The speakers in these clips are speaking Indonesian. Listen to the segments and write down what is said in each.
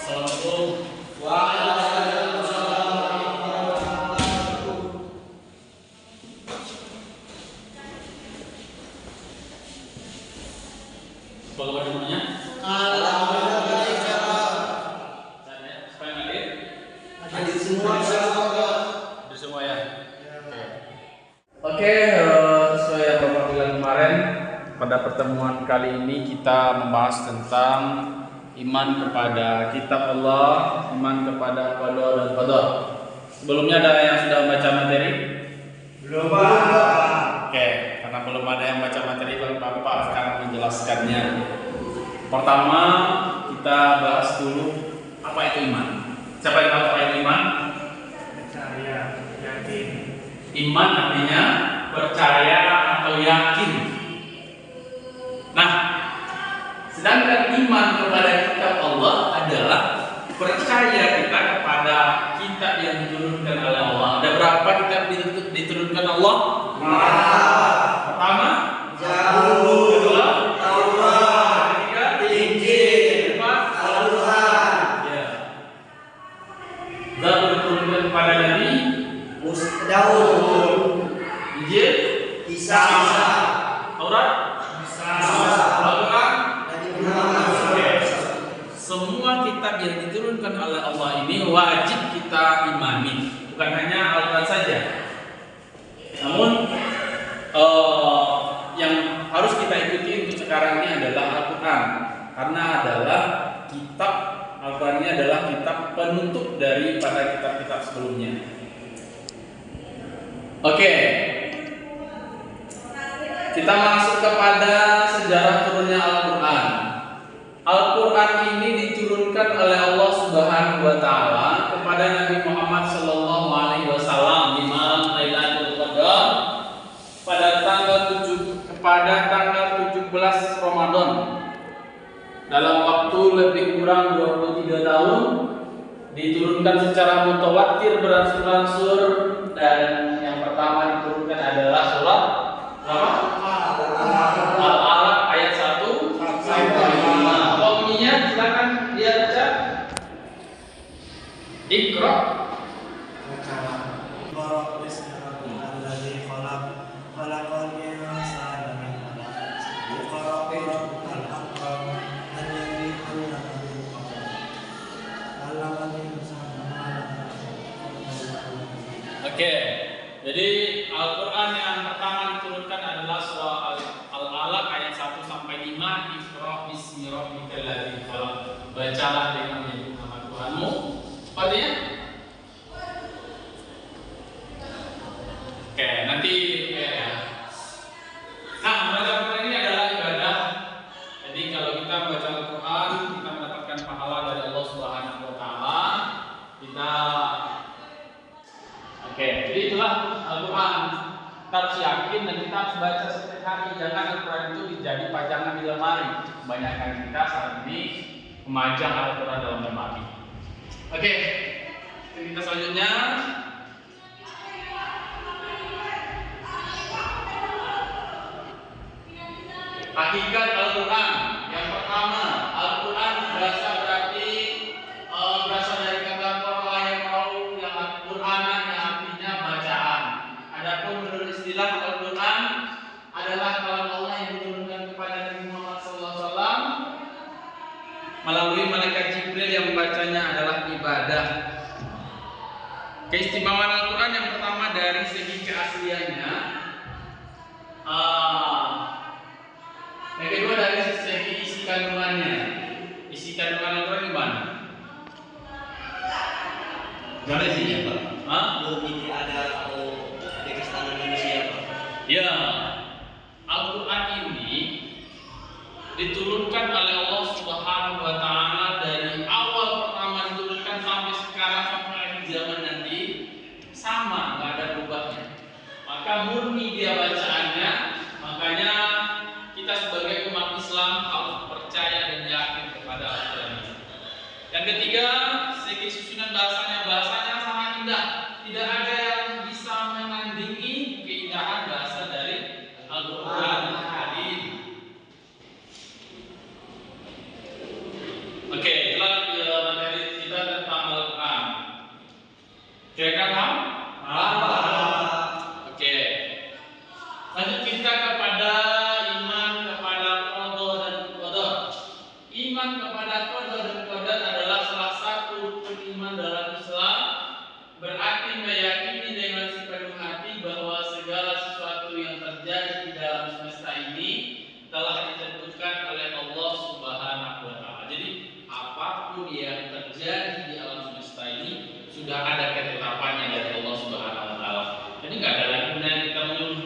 Assalamualaikum. Waalaikumsalam. Bagaimana semuanya? Alhamdulillah baik ya Pak. Supaya hadir? Hadir semua insyaallah. Hadir semua ya. Oke, sesuai yang Bapak bilang kemarin, pada pertemuan kali ini kita membahas tentang iman kepada kitab Allah, iman kepada qada dan qadar. Sebelumnya ada yang sudah membaca materi? Belum Pak. Oke, karena belum ada yang baca materi, Bapak akan menjelaskannya. Pertama, kita bahas dulu apa itu iman. Siapa yang tahu apa itu iman? Percaya, yakin. Iman artinya percaya atau yakin. Nah, sedangkan iman kepada kitab Allah adalah percaya kita kepada kitab yang diturunkan oleh Allah. Ada berapa kitab diturunkan Allah? Pertama, Zabur, kedua, Taurat, ketiga, Injil, keempat, Al-Quran, ya. Zabur diturunkan kepada Nabi, Daud, Injil, Isa, Taurat, Al-Quran. Nabi Muhammad. Semua kitab yang diturunkan oleh Allah ini wajib kita imani, bukan hanya Al-Quran saja. Namun yang harus kita ikuti untuk sekarang ini adalah Al-Quran, karena adalah kitab Al-Quran ini adalah kitab penutup daripada kitab-kitab sebelumnya. Oke, kita masuk kepada sejarah turunnya Al-Quran. Al-Quran ini diturunkan oleh Allah Subhanahu wa taala kepada Nabi Muhammad sallallahu alaihi wasallam di malam Lailatul Qadar pada tanggal 17 Ramadan. Dalam waktu lebih kurang 23 tahun diturunkan secara mutawatir beransur-ansur, dan yang pertama diturunkan adalah surat Al-Alaq ayat 1 sampai 5. Apa bunyinya? Silakan dia baca. Iqra. Oke. Jadi Al-Quran yang pertama diturunkan adalah surah Al-Alaq ayat 1 sampai 5. Iqra bismi rabbikal ladzi khalaq. Bacalah dengan nama Tuhanmu. Artinya? Oke, nanti ya. Nah, membaca Al-Quran ini adalah ibadah. Jadi kalau kita membaca Al-Quran, kita mendapatkan pahala dari Allah Subhanahu wa taala. Jadi itulah Al-Quran. Kita harus yakin dan kita harus baca setiap hari. Jangan Al-Quran itu dijadi pajangan di lemari. Kebanyakan kita saat ini memajang Al-Quran dalam lemari. Oke, kita selanjutnya. Hakikat Al-Quran. Yang pertama, Al-Quran berasal dari kata qara'a yang qur'an, yang Al-Quranan yang artinya bacaan. Adapun menurut istilah Al-Quran adalah kalam Allah yang diturunkan kepada Nabi Muhammad SAW melalui malaikat Jibril yang membacanya adalah ibadah. Keistimewaan Al-Quran yang pertama dari segi keasliannya. Yang kedua dari segi isi kandungannya. Isi kandungan Al-Quran di mana? Gimana isinya, Pak? Ini ada kesalahan manusia Pak. Ya, Al-Quran ini diturunkan oleh Allah Subhanahu wa taala dari awal pertama diturunkan sampai sekarang, sampai akhir zaman nanti sama, nggak ada berubahnya. Maka murni dia bacaannya, makanya kita sebagai umat Islam harus percaya dan yakin kepada Al-Quran. Yang ketiga, segi susunan bahasanya sangat indah. Tidak ada yang bisa menandingi keindahan bahasa dari Al-Quran Al-Karim. Oke, itulah materi Kira-kira paham? Oke. Lanjut kita kepada iman kepada qada dan qadar. Iman kepada qada dan qadar adalah salah satu rukun iman dalam Islam. Berarti meyakini dengan sepenuh hati bahwa segala sesuatu yang terjadi di dalam semesta ini telah ditentukan oleh Allah Subhanahu wa taala. Jadi apapun yang terjadi di alam semesta ini sudah ada ketetapannya dari Allah Subhanahu wa taala. Jadi enggak ada lagi gunanya kita mengeluh.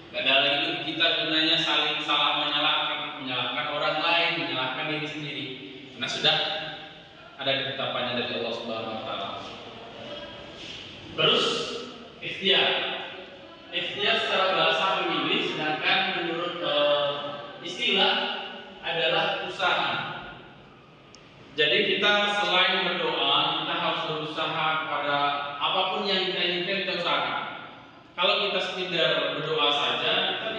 Enggak ada lagi kita gunanya saling salah menyalahkan orang lain, menyalahkan diri sendiri. Karena sudah ada ketetapannya dari Allah Subhanahu wa taala. Terus ikhtiar. Ikhtiar secara bahasa memilih, sedangkan menurut istilah adalah usaha. Jadi kita selain berdoa, kita harus berusaha pada apapun yang kita inginkan, kita usahakan. Kalau kita sekedar berdoa saja, kita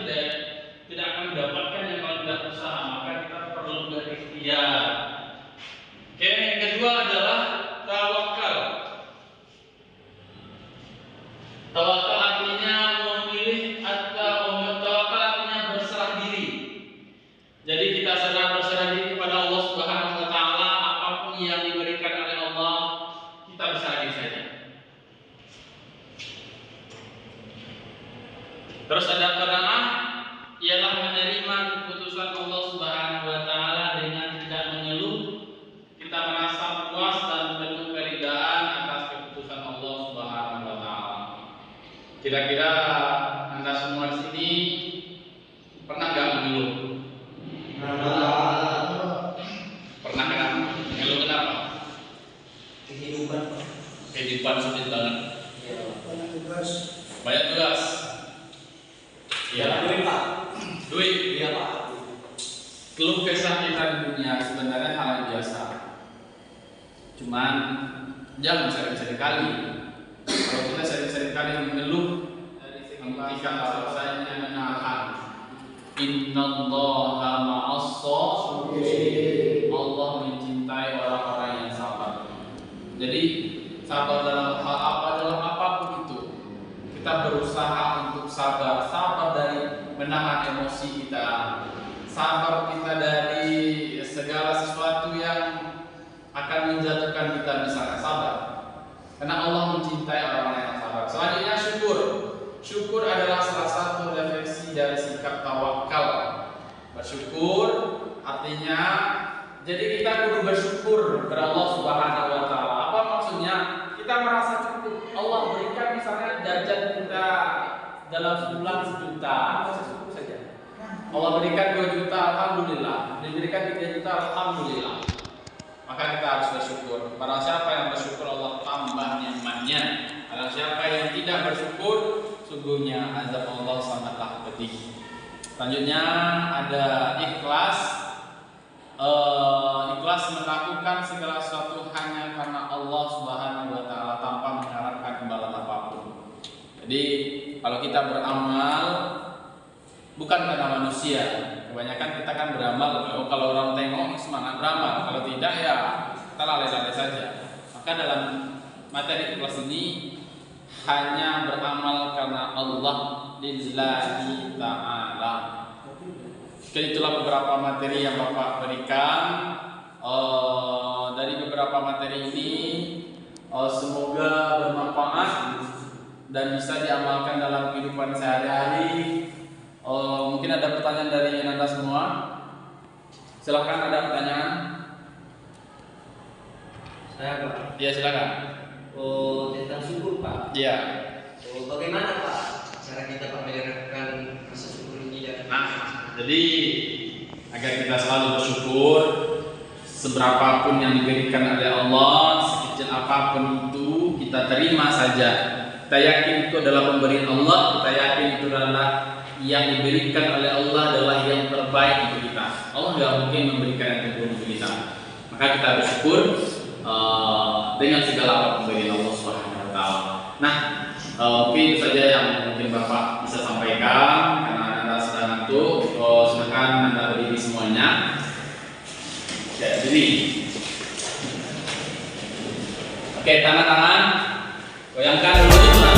tidak akan mendapatkan yang kalau tidak usaha, maka kita perlu berikhtiar. Oke, yang kedua adalah tawakal. Tawakal artinya memilih atau tawakal artinya berserah diri. Jadi kita sedang berserah diri kepada Allah Subhanahu wa taala, apapun yang diberikan oleh Allah, kita berserah diri saja. Terus ada qanaah, ialah menerima keputusan Allah Subhanahu wa taala dengan tidak mengeluh. Kita merasa puas dan penuh keridaan atas keputusan Allah Subhanahu wa taala. Kira-kira Anda semua di sini pernah nggak mengeluh? Pernah kan? Mengeluh kenapa? Kehidupan sulit banget. Banyak tugas. Ya. Duit. Iya Pak. Keluh kesah kita di dunia sebenarnya hal yang biasa. Cuman jangan sering-sering kali. Kalau kita sering-sering kali mengeluh, menghentikan selesainya menahan. Innallaha ma'as-sabirin. Allah mencintai orang-orang yang sabar. Jadi sabar dalam hal apa, dalam apapun itu. Kita berusaha untuk sabar. Sabar dari menahan emosi kita. Sabar kita dari segala sesuatu yang akan menjatuhkan kita, misalnya sabar. Karena Allah mencintai orang-orang yang sabar. Selanjutnya syukur. Syukur adalah salah satu refleksi dari sikap tawakal. Bersyukur artinya jadi kita kudu bersyukur kepada Allah Subhanahu wa taala. Apa maksudnya? Kita merasa cukup. Allah berikan misalnya jajan kita dalam sebulan 1 juta, kita syukur saja. Allah berikan 2 juta, alhamdulillah. Diberikan 3 juta, alhamdulillah. Maka kita harus bersyukur. Barang siapa yang bersyukur, Allah tambah nikmatnya. Barang siapa yang tidak bersyukur, sungguhnya azab Allah sangatlah pedih. Selanjutnya ada ikhlas. Ikhlas melakukan segala sesuatu hanya karena Allah Subhanahu wa taala tanpa mengharapkan imbalan apapun. Jadi kalau kita beramal bukan karena manusia. Kebanyakan kita kan beramal kalau orang tengok semangat beramal, kalau tidak ya kita lalai-lalai saja. Maka dalam materi ikhlas ini hanya beramal karena Allah lillahi ta'ala. Jadi itulah beberapa materi yang Bapak berikan. Dari beberapa materi ini semoga bermanfaat dan bisa diamalkan dalam kehidupan sehari-hari. Mungkin ada pertanyaan dari Anda semua. Silakan, ada pertanyaan? Saya Pak. Iya, silakan. Tentang syukur Pak. Iya. Bagaimana Pak cara kita Pak menyerahkan rasa syukur ini dan Jadi agar kita selalu bersyukur seberapapun yang diberikan oleh Allah, sekecil apapun itu kita terima saja. Kita yakin itu adalah pemberian Allah, kita yakin itu adalah yang diberikan oleh Allah adalah yang terbaik untuk kita. Allah tidak mungkin memberikan yang terburuk untuk kita. Maka kita bersyukur dengan segala pemberian Allah Subhanahu wa taala. Nah, mungkin itu saja yang mungkin Bapak bisa sampaikan karena Anda sedang ngantuk. Silakan Anda berdiri semuanya. Ya, berdiri. Oke, tangan-tangan. Goyangkan dulu.